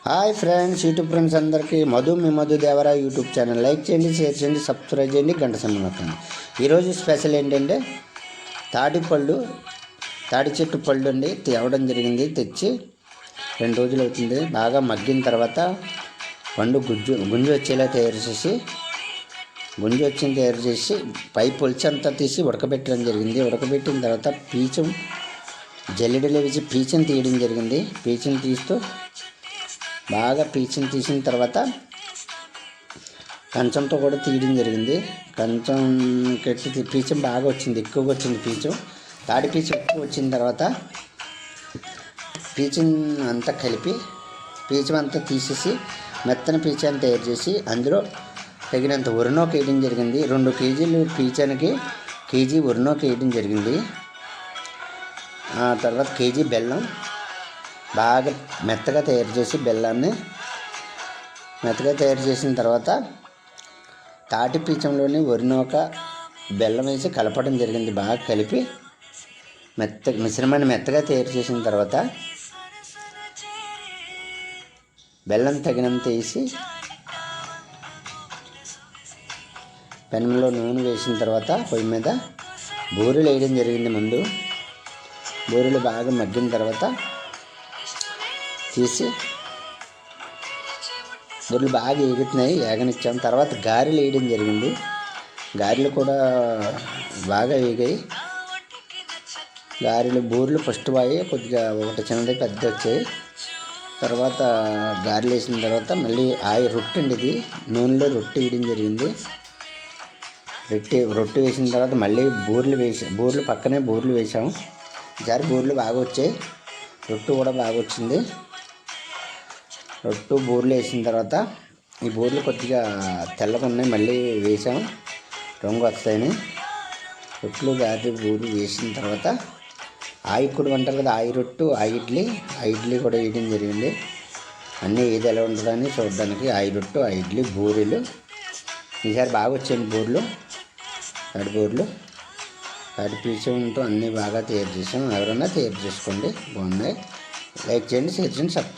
Hi friends, YouTube friends అందరికీ మీ Madhu Devara YouTube channel like చేయండి, షేర్ చేయండి, సబ్స్క్రైబ్ చేయండి, గంట సింబల్ నొక్కండి. ఈరోజు స్పెషల్ ఏంటంటే తాడి చెట్టు పళ్ళు అండి తేవడం జరిగింది. తెచ్చి 2 రోజులు అవుతుంది. బాగా మగ్గిన తర్వాత పండు గుంజు వచ్చేలా తయారు చేసి పై పొలిచంతా తీసి ఉడకబెట్టడం జరిగింది. ఉడకబెట్టిన తర్వాత జల్లెడలో వేసి పీచుని తీయడం జరిగింది. పీచుని తీసిన తర్వాత కంచంతో కూడా తీయడం జరిగింది. కంచం కట్టి పీచం బాగా వచ్చింది, ఎక్కువగా వచ్చింది పీచు. తాడి పీచు ఎక్కువ వచ్చిన తర్వాత పీచుని అంతా కలిపి పీచం అంతా తీసేసి మెత్తని పీచాన్ని తయారు చేసి అందులో తగినంత ఉరినోకి వేయడం జరిగింది. 2 కేజీలు పీచానికి కేజీ ఉరినోకి వేయడం జరిగింది. ఆ తర్వాత కేజీ బెల్లం బాగా మెత్తగా తయారు చేసి బెల్లాన్ని మెత్తగా తయారు చేసిన తర్వాత తాటి పీచంలోని వరినోక బెల్లం వేసి కలపడం జరిగింది. బాగా కలిపి మిశ్రమాన్ని మెత్తగా తయారు చేసిన తర్వాత బెల్లం తగినంత వేసి పెనంలో నూనె వేసిన తర్వాత పొయ్యి మీద బూరెలు వేయడం జరిగింది. ముందు బూరెలు బాగా మగ్గిన తర్వాత తీసి బూరెలు బాగా ఏగనిచ్చాం. తర్వాత గారెలు వేయడం జరిగింది. గారెలు కూడా బాగా వేగాయి. బూరెలు ఫస్ట్ కొద్దిగా ఒకటి చిన్నది పెద్ద వచ్చాయి. తర్వాత గారెలు వేసిన తర్వాత మళ్ళీ రొట్టె అండి, ఇది నూనెలో రొట్టె వేయడం జరిగింది. రొట్టె వేసిన తర్వాత మళ్ళీ బూరెలు పక్కనే బూరెలు వేసాము. ఈసారి బూరెలు బాగా వచ్చాయి, రొట్టె కూడా బాగా వచ్చింది. బూరెలు వేసిన తర్వాత ఈ బూరెలు కొద్దిగా తెల్లగా ఉన్నాయి, మళ్ళీ వేసాము రంగు వస్తాయని. రొట్టెలు బూరెలు వేసిన తర్వాత కూడా అంటారు కదా, రొట్టు ఇడ్లీ కూడా వేయడం జరిగింది. అన్నీ ఏది ఎలా ఉంటుందని చూడడానికి రొట్టు ఇడ్లీ బూరెలు ఈసారి బాగా వచ్చాయండి. బూరెలు తాటి పీచంతో అన్నీ బాగా తయారు చేసాం. ఎవరైనా తయారు చేసుకోండి, బాగున్నాయి. లైక్ చేయండి, షేర్ చేయండి,